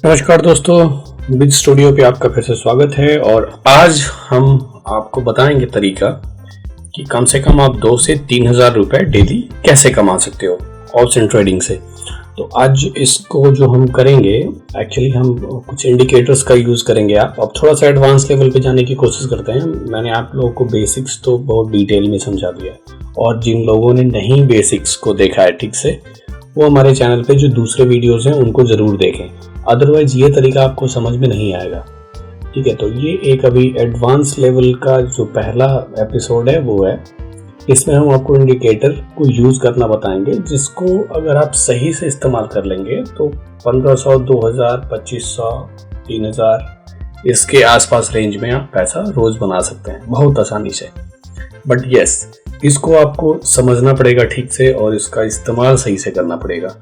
नमस्कार दोस्तों, big studio पे आपका फिर से स्वागत है। और आज हम आपको बताएंगे तरीका कि कम से कम आप 2 से 3 हज़ार रुपये डेली कैसे कमा सकते हो ऑप्शन ट्रेडिंग से। तो आज इसको जो हम करेंगे, एक्चुअली हम कुछ इंडिकेटर्स का यूज़ करेंगे। अब थोड़ा सा एडवांस लेवल पे जाने की कोशिश करते हैं। मैंने आप लोगों को बेसिक्स तो बहुत डिटेल में समझा दिया, और जिन लोगों ने नहीं बेसिक्स को देखा है ठीक से, वो हमारे चैनल पे जो दूसरे वीडियोस हैं उनको ज़रूर देखें, अदरवाइज ये तरीका आपको समझ में नहीं आएगा। ठीक है, तो ये एक अभी एडवांस लेवल का जो पहला एपिसोड है वो है। इसमें हम आपको इंडिकेटर को यूज़ करना बताएंगे, जिसको अगर आप सही से इस्तेमाल कर लेंगे तो 1500, 2000, 2500, 3000 इसके आसपास रेंज में आप पैसा रोज़ बना सकते हैं बहुत आसानी से। बट यस, इसको आपको समझना पड़ेगा ठीक से, और इसका इस्तेमाल सही से करना पड़ेगा।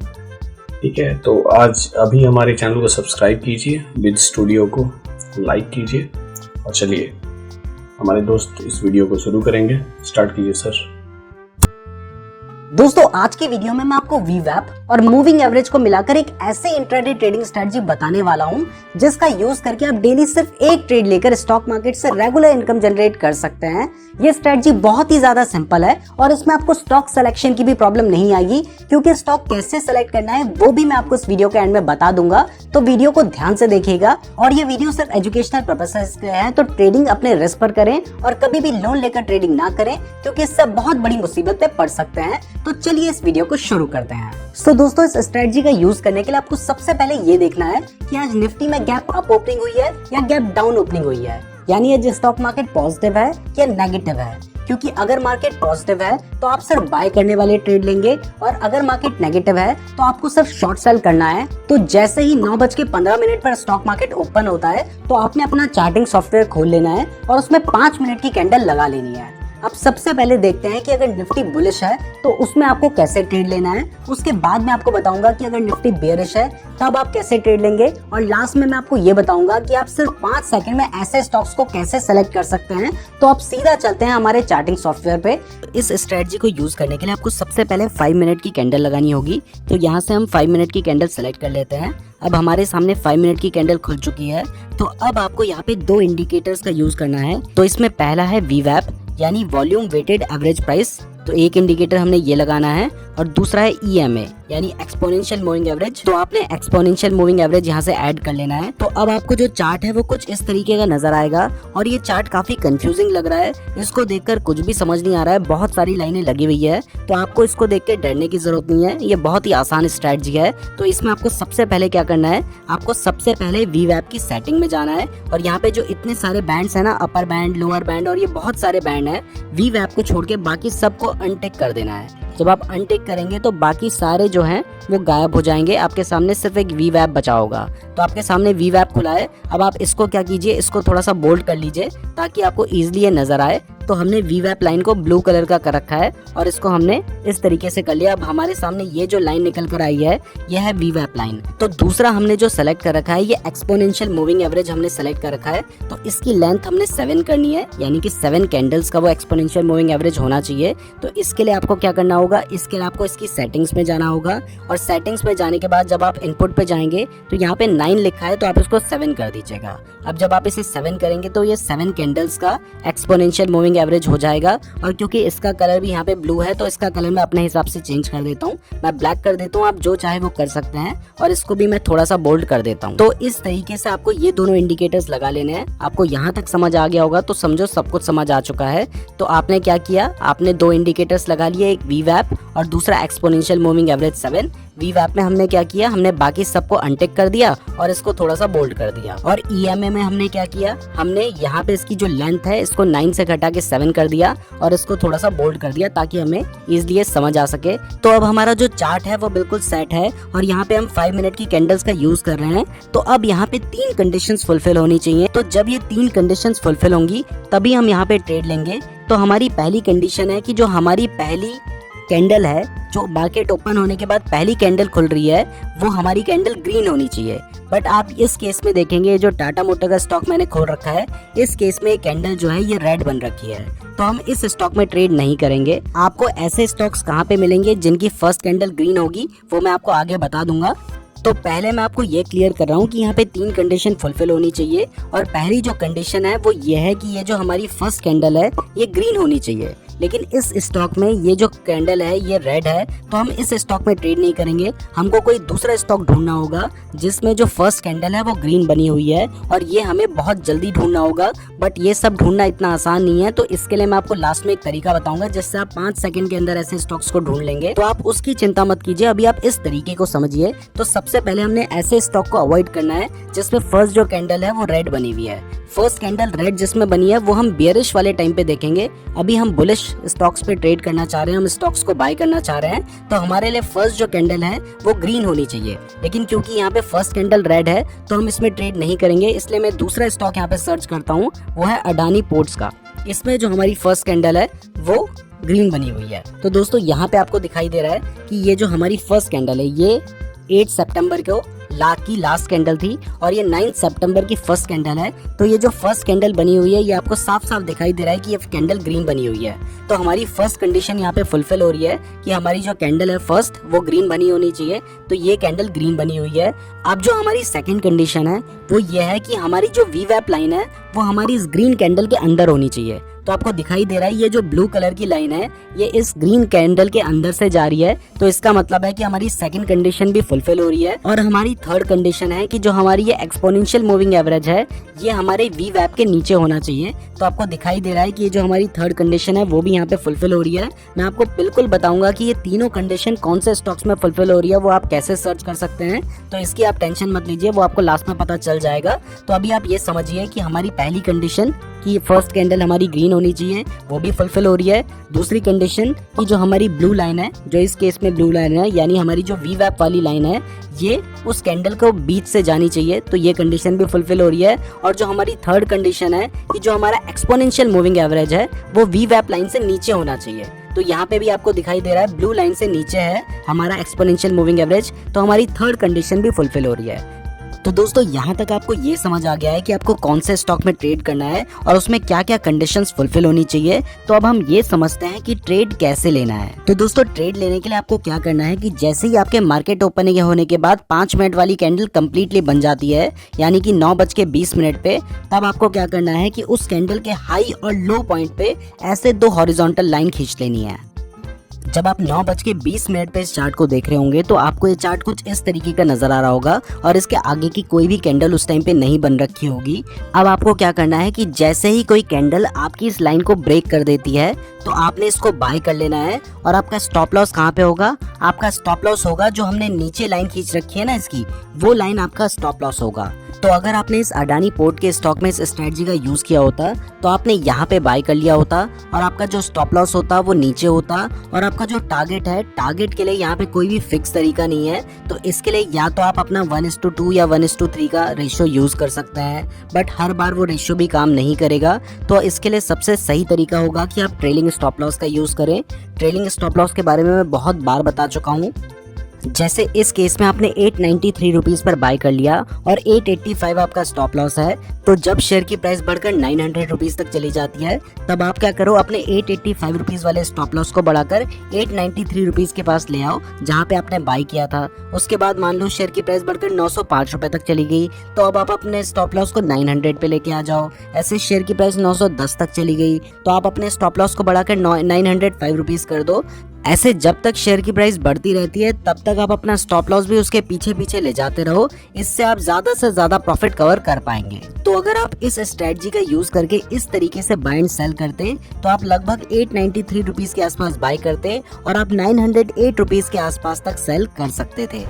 ठीक है, तो आज अभी हमारे चैनल को सब्सक्राइब कीजिए, बिग स्टूडियो को लाइक कीजिए, और चलिए हमारे दोस्त इस वीडियो को शुरू करेंगे। स्टार्ट कीजिए सर। दोस्तों, आज की वीडियो में मैं आपको वीवैप और मूविंग एवरेज को मिलाकर एक ऐसे इंट्राडे ट्रेडिंग स्ट्रेटजी बताने वाला हूं, जिसका यूज करके आप डेली सिर्फ एक ट्रेड लेकर स्टॉक मार्केट से रेगुलर इनकम जनरेट कर सकते हैं। ये स्ट्रेटजी बहुत ही ज्यादा सिंपल है, और इसमें आपको स्टॉक सिलेक्शन की भी प्रॉब्लम नहीं आएगी, क्योंकि स्टॉक कैसे सेलेक्ट करना है वो भी मैं आपको इस वीडियो के एंड में बता दूंगा। तो वीडियो को ध्यान से देखिएगा, और ये वीडियो सिर्फ एजुकेशनल पर्पसेस के है। तो ट्रेडिंग अपने रिस्क पर करें, और कभी भी लोन लेकर ट्रेडिंग ना करें, क्योंकि इससे बहुत बड़ी मुसीबत पे पड़ सकते हैं। तो चलिए इस वीडियो को शुरू करते हैं। तो दोस्तों, इस स्ट्रेटजी का यूज करने के लिए आपको सबसे पहले ये देखना है कि आज निफ्टी में गैप अप ओपनिंग हुई है या गैप डाउन ओपनिंग हुई है, यानी आज स्टॉक मार्केट पॉजिटिव है या नेगेटिव है। क्योंकि अगर मार्केट पॉजिटिव है तो आप सिर्फ बाय करने वाले ट्रेड लेंगे, और अगर मार्केट नेगेटिव है तो आपको सिर्फ शॉर्ट सेल करना है। तो जैसे ही 9:15 पर स्टॉक मार्केट ओपन होता है, तो आपने अपना चार्टिंग सॉफ्टवेयर खोल लेना है, और उसमें 5 मिनट की कैंडल लगा लेनी है। अब सबसे पहले देखते हैं कि अगर निफ्टी बुलिश है तो उसमें आपको कैसे ट्रेड लेना है। उसके बाद मैं आपको बताऊंगा कि अगर निफ्टी बेयरिश है तब आप कैसे ट्रेड लेंगे, और लास्ट में मैं आपको ये बताऊंगा कि आप सिर्फ 5 सेकंड में ऐसे स्टॉक्स को कैसे सेलेक्ट कर सकते हैं। तो आप सीधा चलते हैं हमारे चार्टिंग सॉफ्टवेयर पे। इस स्ट्रेटजी को यूज करने के लिए आपको सबसे पहले 5 मिनट की कैंडल लगानी होगी। तो यहाँ से हम 5 मिनट की कैंडल सेलेक्ट कर लेते हैं। अब हमारे सामने 5 मिनट की कैंडल खुल चुकी है। तो अब आपको यहाँ पे 2 इंडिकेटर्स का यूज करना है। तो इसमें पहला है वीवैप, यानी वॉल्यूम वेटेड एवरेज प्राइस। तो एक इंडिकेटर हमने ये लगाना है, और दूसरा है EMA, यानी एक्सपोनेंशियल मूविंग एवरेज। तो आपने एक्सपोनेंशियल मूविंग एवरेज यहाँ से ऐड कर लेना है। तो अब आपको जो चार्ट है वो कुछ इस तरीके का नजर आएगा, और ये चार्ट काफी कंफ्यूजिंग लग रहा है। इसको देखकर कुछ भी समझ नहीं आ रहा है, बहुत सारी लाइनें लगी हुई है। तो आपको इसको देख के डरने की जरूरत नहीं है, ये बहुत ही आसान स्ट्रेटजी है। तो इसमें आपको सबसे पहले क्या करना है, आपको सबसे पहले वीवैप की सेटिंग में जाना है, और यहाँ पे जो इतने सारे बैंड्स है ना, अपर बैंड, लोअर बैंड, और ये बहुत सारे बैंड है, वीवैप को छोड़ के बाकी सबको अनटिक कर देना है। जब आप अनटिक करेंगे तो बाकी सारे जो हैं वो गायब हो जाएंगे, आपके सामने सिर्फ एक वीवैप बचा होगा। तो आपके सामने वीवैप खुला है। अब आप इसको क्या कीजिए, इसको थोड़ा सा बोल्ड कर लीजिए ताकि आपको इजीली ये नजर आए। तो हमने वीवैप लाइन को ब्लू कलर का कर रखा है, और इसको हमने इस तरीके से कर लिया। अब हमारे सामने ये जो लाइन निकल कर आई है, ये है वीवैप लाइन। तो दूसरा हमने जो सेलेक्ट कर रखा है, ये एक्सपोनेंशियल मूविंग एवरेज हमने सेलेक्ट कर रखा है। तो इसकी लेंथ हमने 7 करनी है, यानी कि 7 कैंडल्स का वो एक्सपोनेंशियल मूविंग एवरेज होना चाहिए। तो इसके लिए आपको क्या करना होगा, इसके लिए आपको इसकी सेटिंग्स में जाना होगा, और सेटिंग्स में जाने के बाद जब आप इनपुट पे जाएंगे तो यहाँ पे 9 लिखा है, तो आप इसको 7 कर दीजिएगा। अब जब आप इसे 7 करेंगे तो ये 7 कैंडल्स का एक्सपोनेंशियल मूविंग एवरेज हो जाएगा। और क्योंकि इसका कलर भी यहाँ पे ब्लू है, तो इसका कलर मैं अपने हिसाब से चेंज कर देता हूँ। मैं ब्लैक कर देता हूँ, आप जो चाहे वो कर सकते हैं, और इसको भी मैं थोड़ा सा बोल्ड कर देता हूँ। तो इस तरीके से आपको ये दोनों इंडिकेटर्स लगा लेने हैं। आपको यहाँ तक समझ आ गया होगा, तो समझो सब कुछ समझ आ चुका है। तो आपने क्या किया, आपने 2 इंडिकेटर्स लगा लिए, एक वीवैप और दूसरा एक्सपोनेंशियल मूविंग एवरेज 7। वीवैप में हमने क्या किया, हमने बाकी सबको अनटिक कर दिया और इसको थोड़ा सा बोल्ड कर दिया। और EMA में हमने क्या किया, हमने यहाँ पे इसकी जो लेंथ है इसको 9 से घटा के 7 कर दिया, और इसको थोड़ा सा बोल्ड कर दिया ताकि हमें इजीली समझ आ सके। तो अब हमारा जो चार्ट है वो बिल्कुल सेट है, और यहाँ पे हम 5 मिनट की कैंडल्स का यूज कर रहे हैं। तो अब यहाँ पे 3 कंडीशंस फुलफिल होनी चाहिए। तो जब ये 3 कंडीशंस फुलफिल होंगी तभी हम यहाँ पे ट्रेड लेंगे। तो हमारी पहली कंडीशन है कि जो हमारी पहली कैंडल है, जो मार्केट ओपन होने के बाद पहली कैंडल खुल रही है, वो हमारी कैंडल ग्रीन होनी चाहिए। बट आप इस केस में देखेंगे, जो टाटा मोटर का स्टॉक मैंने खोल रखा है, इस केस में कैंडल जो है ये रेड बन रखी है। तो हम इस स्टॉक में ट्रेड नहीं करेंगे। आपको ऐसे स्टॉक्स कहाँ पे मिलेंगे जिनकी फर्स्ट कैंडल ग्रीन होगी, वो मैं आपको आगे बता दूंगा। तो पहले मैं आपको ये क्लियर कर रहा हूँ कि यहाँ पे 3 कंडीशन फुलफिल होनी चाहिए और पहली जो कंडीशन है वो ये है कि ये जो हमारी फर्स्ट कैंडल है ये ग्रीन होनी चाहिए। लेकिन इस स्टॉक में ये जो कैंडल है ये रेड है, तो हम इस स्टॉक में ट्रेड नहीं करेंगे। हमको कोई दूसरा स्टॉक ढूंढना होगा जिसमें जो फर्स्ट कैंडल है वो ग्रीन बनी हुई है, और ये हमें बहुत जल्दी ढूंढना होगा। बट ये सब ढूंढना इतना आसान नहीं है, तो इसके लिए मैं आपको लास्ट में एक तरीका बताऊंगा जिससे आप 5 सेकंड के अंदर ऐसे स्टॉक्स को ढूंढ लेंगे। तो आप उसकी चिंता मत कीजिए, अभी आप इस तरीके को समझिए। तो सबसे पहले हमने ऐसे स्टॉक को अवॉइड करना है जिसमें फर्स्ट जो कैंडल है वो रेड बनी हुई है। फर्स्ट कैंडल रेड जिसमें बनी है वो हम बेयरिश वाले टाइम पे देखेंगे। अभी हम बुलिश स्टॉक्स पे ट्रेड करना चाह रहे हैं, हम स्टॉक्स को बाय करना चाह रहे हैं, तो हमारे लिए फर्स्ट जो कैंडल है वो ग्रीन होनी चाहिए। लेकिन क्योंकि यहाँ पे फर्स्ट कैंडल रेड है तो हम इसमें ट्रेड नहीं करेंगे, इसलिए मैं दूसरा स्टॉक यहाँ पे सर्च करता हूँ, वो है अडानी पोर्ट्स का। इसमें जो हमारी फर्स्ट कैंडल है वो ग्रीन बनी हुई है। तो दोस्तों यहाँ पे आपको दिखाई दे रहा है कि ये जो हमारी फर्स्ट कैंडल है ये 8 सितंबर को लास्ट कैंडल थी और ये 9 सितंबर की फर्स्ट कैंडल है। तो ये जो फर्स्ट कैंडल बनी हुई है ये आपको साफ साफ दिखाई दे रहा है कि ये कैंडल ग्रीन बनी हुई है। तो हमारी फर्स्ट कंडीशन यहाँ पे फुलफिल हो रही है कि हमारी जो कैंडल है फर्स्ट वो ग्रीन बनी होनी चाहिए, तो ये कैंडल ग्रीन बनी हुई है। अब जो हमारी सेकंड कंडीशन है वो ये है कि हमारी जो वीवैप लाइन है वो हमारी इस ग्रीन कैंडल के अंदर होनी चाहिए। तो आपको दिखाई दे रहा है ये जो ब्लू कलर की लाइन है ये इस ग्रीन कैंडल के अंदर से जा रही है, तो इसका मतलब है कि हमारी सेकंड कंडीशन भी फुलफिल हो रही है। और हमारी थर्ड कंडीशन है कि जो हमारी ये एक्सपोनेंशियल मूविंग एवरेज है ये हमारे वीवैप के नीचे होना चाहिए। तो आपको दिखाई दे रहा है कि ये जो हमारी थर्ड कंडीशन है वो भी यहाँ पे फुलफिल हो रही है। मैं आपको बिल्कुल बताऊंगा कि ये तीनों कंडीशन कौन से स्टॉक्स में फुलफिल हो रही है, वो आप कैसे सर्च कर सकते हैं, तो इसकी आप टेंशन मत लीजिए, वो आपको लास्ट में पता चल जाएगा। तो अभी आप ये समझिए कि हमारी पहली कंडीशन कि फर्स्ट कैंडल हमारी ग्रीन होनी चाहिए वो भी फुलफिल हो रही है। दूसरी कंडीशन कि जो हमारी ब्लू लाइन है, जो इस केस में ब्लू लाइन है यानी हमारी जो वीवैप वाली लाइन है ये उस कैंडल को बीच से जानी चाहिए, तो ये कंडीशन भी फुलफिल हो रही है। और जो हमारी थर्ड कंडीशन है कि जो हमारा एक्सपोनेंशियल मूविंग एवरेज है वो वीवैप लाइन से नीचे होना चाहिए, तो यहाँ पे भी आपको दिखाई दे रहा है ब्लू लाइन से नीचे है हमारा एक्सपोनेंशियल मूविंग एवरेज, तो हमारी थर्ड कंडीशन भी फुलफिल हो रही है। तो दोस्तों यहाँ तक आपको ये समझ आ गया है कि आपको कौन से स्टॉक में ट्रेड करना है और उसमें क्या क्या कंडीशंस फुलफिल होनी चाहिए। तो अब हम ये समझते हैं कि ट्रेड कैसे लेना है। तो दोस्तों ट्रेड लेने के लिए आपको क्या करना है कि जैसे ही आपके मार्केट ओपनिंग होने के बाद 5 मिनट वाली कैंडल कंप्लीटली बन जाती है यानी कि 9:20 पे, तब आपको क्या करना है कि उस कैंडल के हाई और लो पॉइंट पे ऐसे 2 हॉरिजॉन्टल लाइन खींच लेनी है। जब आप 9:20 पे इस चार्ट को देख रहे होंगे तो आपको ये चार्ट कुछ इस तरीके का नजर आ रहा होगा और इसके आगे की कोई भी कैंडल उस टाइम पे नहीं बन रखी होगी। अब आपको क्या करना है कि जैसे ही कोई कैंडल आपकी इस लाइन को ब्रेक कर देती है तो आपने इसको बाय कर लेना है। और आपका स्टॉप लॉस कहाँ पे होगा? आपका स्टॉप लॉस होगा जो हमने नीचे लाइन खींच रखी है ना इसकी, वो लाइन आपका स्टॉप लॉस होगा। तो अगर आपने इस अडानी पोर्ट के स्टॉक में इस स्ट्रेटजी का यूज किया होता तो आपने यहाँ पे बाय कर लिया होता और आपका जो स्टॉप लॉस होता वो नीचे होता, और आपका जो टारगेट है, टारगेट के लिए यहाँ पे कोई भी फिक्स तरीका नहीं है। तो इसके लिए या तो आप अपना 1:2 या 1:3 का रेशियो यूज कर सकते हैं, बट हर बार वो रेशियो भी काम नहीं करेगा। तो इसके लिए सबसे सही तरीका होगा कि आप ट्रेलिंग स्टॉप लॉस का यूज करें। ट्रेलिंग स्टॉप लॉस के बारे में मैं बहुत बार बता चुका हूँ। जैसे इस केस में आपने 893 रुपीज पर बाय कर लिया और 885 आपका स्टॉप लॉस है, तो जब शेयर की प्राइस बढ़कर 900 रुपीज तक चली जाती है तब आप क्या करो, अपने 885 रुपीज वाले स्टॉप लॉस को बढ़ाकर 893 रुपीज के पास ले आओ जहां पे आपने बाय किया था। उसके बाद मान लो शेयर की प्राइस बढ़कर 905 रुपए तक चली गई, तो अब आप अपने स्टॉप लॉस को 900 पे लेके आ जाओ। ऐसे शेयर की प्राइस 910 तक चली गई तो आप अपने स्टॉप लॉस को बढ़ाकर 905 रुपीज कर दो। ऐसे जब तक शेयर की प्राइस बढ़ती रहती है तब तक आप अपना स्टॉप लॉस भी उसके पीछे पीछे ले जाते रहो, इससे आप ज्यादा से ज्यादा प्रॉफिट कवर कर पाएंगे। तो अगर आप इस स्ट्रेटजी का यूज करके इस तरीके से बाय एंड सेल करते तो आप लगभग 893 रुपीज के आसपास बाय करते और आप 908 रुपीज के आसपास तक सेल कर सकते थे।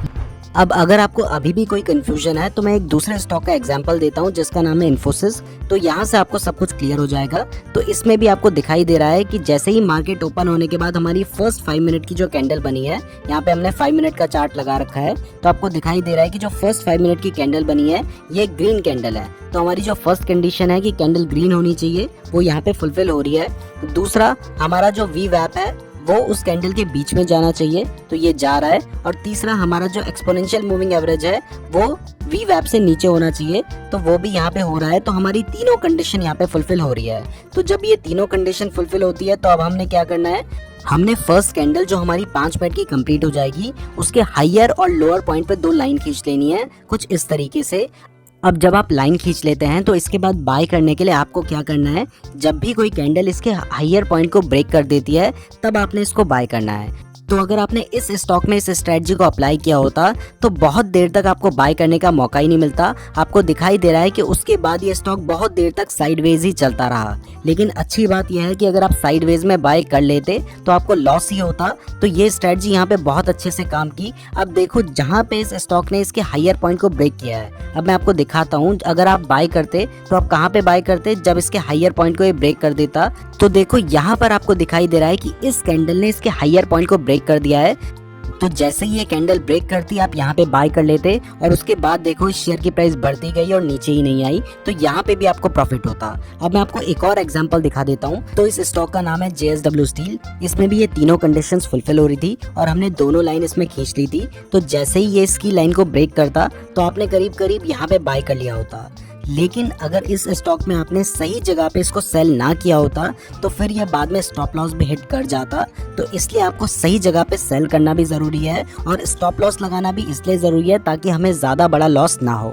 अब अगर आपको अभी भी कोई कंफ्यूजन है तो मैं एक दूसरे स्टॉक का एग्जांपल देता हूं जिसका नाम है इन्फोसिस। तो यहाँ से आपको सब कुछ क्लियर हो जाएगा। तो इसमें भी आपको दिखाई दे रहा है कि जैसे ही मार्केट ओपन होने के बाद हमारी फर्स्ट 5 मिनट की जो कैंडल बनी है, यहाँ पे हमने 5 मिनट का चार्ट लगा रखा है, तो आपको दिखाई दे रहा है कि जो फर्स्ट 5 मिनट की कैंडल बनी है ये ग्रीन कैंडल है। तो हमारी जो फर्स्ट कंडीशन है कि कैंडल ग्रीन होनी चाहिए वो यहाँ पे फुलफिल हो रही है। दूसरा, हमारा जो वीवैप है वो उस कैंडल के बीच में जाना चाहिए, तो ये जा रहा है। और तीसरा, हमारा जो एक्सपोनेंशियल मूविंग एवरेज है वो वीवैप से नीचे होना चाहिए, तो वो भी यहाँ पे हो रहा है। तो हमारी तीनों कंडीशन यहाँ पे फुलफिल हो रही है। तो जब ये तीनों कंडीशन फुलफिल होती है तो अब हमने क्या करना है, हमने फर्स्ट कैंडल जो हमारी 5 मिनट की कंप्लीट हो जाएगी, उसके हायर और लोअर पॉइंट पे 2 लाइन खींच लेनी है कुछ इस तरीके से। अब जब आप लाइन खींच लेते हैं तो इसके बाद बाय करने के लिए आपको क्या करना है, जब भी कोई कैंडल इसके हायर पॉइंट को ब्रेक कर देती है तब आपने इसको बाय करना है। तो अगर आपने इस स्टॉक में इस स्ट्रेटजी को अप्लाई किया होता तो बहुत देर तक आपको बाय करने का मौका ही नहीं मिलता। आपको दिखाई दे रहा है कि उसके बाद ये स्टॉक बहुत देर तक साइडवेज ही चलता रहा। लेकिन अच्छी बात यह है कि अगर आप साइडवेज में बाय कर लेते तो आपको लॉस ही होता। तो ये स्ट्रेटजी यहाँ पे बहुत अच्छे से काम की। अब देखो जहाँ पे इस स्टॉक ने इसके हायर पॉइंट को ब्रेक किया है, अब मैं आपको दिखाता हूँ। अगर आप बाय करते तो आप कहाँ पे बाय करते, जब इसके हायर पॉइंट को ये ब्रेक कर देता। तो देखो यहाँ पर आपको दिखाई दे रहा है कि इस कैंडल ने इसके हायर पॉइंट को ब्रेक कर दिया है। तो जैसे ही ये कैंडल ब्रेक करती आप यहाँ पे बाय कर लेते और उसके बाद देखो इस शेयर की प्राइस बढ़ती गई और नीचे ही नहीं आई, तो यहाँ पे भी आपको प्रॉफिट होता। अब मैं आपको एक और एग्जांपल दिखा देता हूँ। तो इस स्टॉक का नाम है JSW स्टील। इसमें भी ये तीनों कंडीशंस फुलफिल हो रही थी और हमने दोनों लाइन इसमें खींच ली थी। तो जैसे ही ये इसकी लाइन को ब्रेक करता तो आपने करीब करीब यहाँ पे बाय कर लिया होता। लेकिन अगर इस स्टॉक में आपने सही जगह पे इसको सेल ना किया होता तो फिर यह बाद में स्टॉप लॉस भी हिट कर जाता। तो इसलिए आपको सही जगह पे सेल करना भी जरूरी है और स्टॉप लॉस लगाना भी इसलिए जरूरी है ताकि हमें ज्यादा बड़ा लॉस ना हो।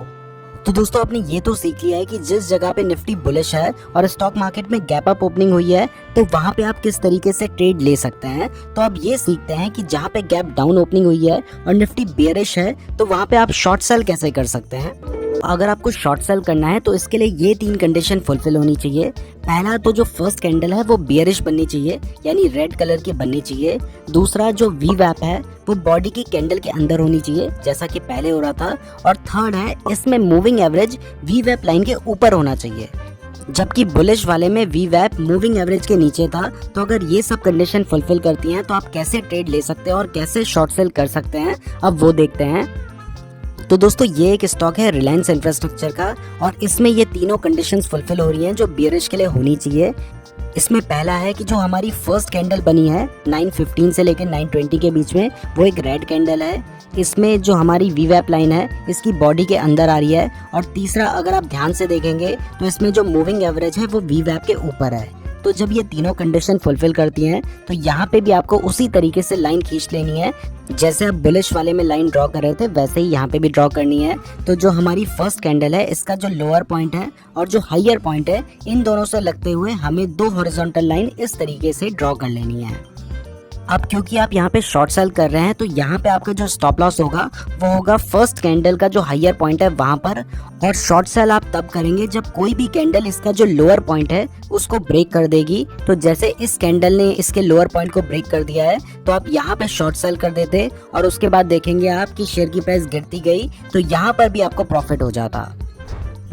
तो दोस्तों आपने ये तो सीख लिया है कि जिस जगह पे निफ्टी बुलिश है और स्टॉक मार्केट में गैप अप ओपनिंग हुई है तो वहाँ पे आप किस तरीके से ट्रेड ले सकते हैं। तो अब ये सीखते हैं कि जहाँ पे गैप डाउन ओपनिंग हुई है और निफ्टी बेयरिश है तो वहाँ पे आप शॉर्ट सेल कैसे कर सकते हैं। अगर आपको शॉर्ट सेल करना है तो इसके लिए ये 3 कंडीशन फुलफिल होनी चाहिए। पहला तो जो फर्स्ट कैंडल है वो बेयरिश बननी चाहिए, यानी रेड कलर की बननी चाहिए। दूसरा जो वी वैप है वो बॉडी की कैंडल के अंदर होनी चाहिए जैसा कि पहले हो रहा था। और थर्ड है इसमें मूविंग एवरेज वी वैप लाइन के ऊपर होना चाहिए, जबकि बुलिश वाले में वी वैप मूविंग एवरेज के नीचे था। तो अगर ये सब कंडीशन फुलफिल करती हैं तो आप कैसे ट्रेड ले सकते हैं और कैसे शॉर्ट सेल कर सकते हैं, अब वो देखते हैं। तो दोस्तों ये एक स्टॉक है रिलायंस इंफ्रास्ट्रक्चर का और इसमें ये तीनों कंडीशंस फुलफिल हो रही हैं जो बेयरिश के लिए होनी चाहिए। इसमें पहला है कि जो हमारी फर्स्ट कैंडल बनी है 9:15 से लेकर 9:20 के बीच में, वो एक रेड कैंडल है। इसमें जो हमारी वीवैप लाइन है इसकी बॉडी के अंदर आ रही है। और तीसरा अगर आप ध्यान से देखेंगे तो इसमें जो मूविंग एवरेज है वो वीवैप के ऊपर है। तो जब ये तीनों कंडीशन फुलफिल करती हैं तो यहाँ पे भी आपको उसी तरीके से लाइन खींच लेनी है। जैसे आप बुलिश वाले में लाइन ड्रॉ कर रहे थे वैसे ही यहाँ पे भी ड्रॉ करनी है। तो जो हमारी फर्स्ट कैंडल है इसका जो लोअर पॉइंट है और जो हायर पॉइंट है, इन दोनों से लगते हुए हमें 2 हॉरिजॉन्टल लाइन इस तरीके से ड्रॉ कर लेनी है। अब क्योंकि आप यहाँ पे शॉर्ट सेल कर रहे हैं तो यहाँ पे आपका जो स्टॉप लॉस होगा वो होगा फर्स्ट कैंडल का जो हायर पॉइंट है वहां पर। और शॉर्ट सेल आप तब करेंगे जब कोई भी कैंडल इसका जो लोअर पॉइंट है उसको ब्रेक कर देगी। तो जैसे इस कैंडल ने इसके लोअर पॉइंट को ब्रेक कर दिया है तो आप यहाँ पे शॉर्ट सेल कर देते और उसके बाद देखेंगे आप कि शेयर की प्राइस गिरती गई तो यहाँ पर भी आपको प्रॉफिट हो जाता।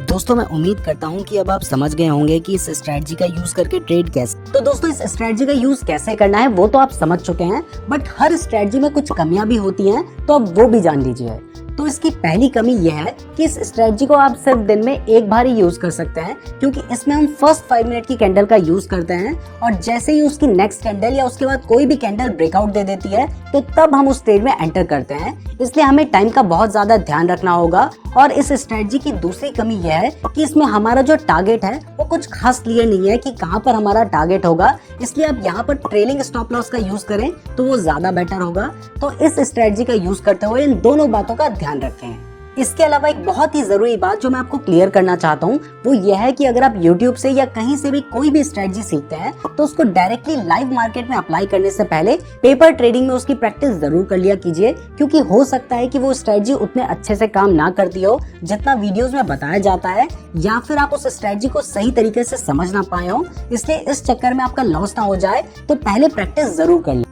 दोस्तों मैं उम्मीद करता हूँ कि अब आप समझ गए होंगे कि इस स्ट्रेटजी का यूज करके ट्रेड कैसे। तो दोस्तों इस स्ट्रेटजी का यूज कैसे करना है वो तो आप समझ चुके हैं, बट हर स्ट्रेटजी में कुछ कमियां भी होती हैं तो अब वो भी जान लीजिए। तो इसकी पहली कमी यह है कि इस स्ट्रेटजी को आप सिर्फ दिन में एक बार ही यूज कर सकते हैं, क्योंकि इसमें हम फर्स्ट 5 मिनट की कैंडल का यूज करते हैं और जैसे ही उसकी नेक्स्ट कैंडल या उसके बाद कोई भी कैंडल ब्रेकआउट दे देती है तो तब हम उस ट्रेड में एंटर करते हैं। इसलिए हमें टाइम का बहुत ज्यादा ध्यान रखना होगा। और इस स्ट्रेटजी की दूसरी कमी यह है कि इसमें हमारा जो टारगेट है वो कुछ खास क्लियर नहीं है कि कहाँ पर हमारा टारगेट होगा। इसलिए आप यहाँ पर ट्रेलिंग स्टॉप लॉस का यूज करें तो वो ज्यादा बेटर होगा। तो इस स्ट्रेटजी का यूज करते हुए इन दोनों बातों का ध्यान रखें। इसके अलावा एक बहुत ही जरूरी बात जो मैं आपको क्लियर करना चाहता हूँ वो यह है कि अगर आप YouTube से या कहीं से भी कोई भी स्ट्रेटजी सीखते हैं तो उसको डायरेक्टली लाइव मार्केट में अप्लाई करने से पहले पेपर ट्रेडिंग में उसकी प्रैक्टिस जरूर कर लिया कीजिए, क्योंकि हो सकता है कि वो स्ट्रेटजी उतने अच्छे से काम ना करती हो जितना वीडियोस में बताया जाता है, या फिर आप उस स्ट्रेटजी को सही तरीके से समझ ना पाए हो। इसलिए इस चक्कर में आपका लॉस ना हो जाए तो पहले प्रैक्टिस जरूर कर लें।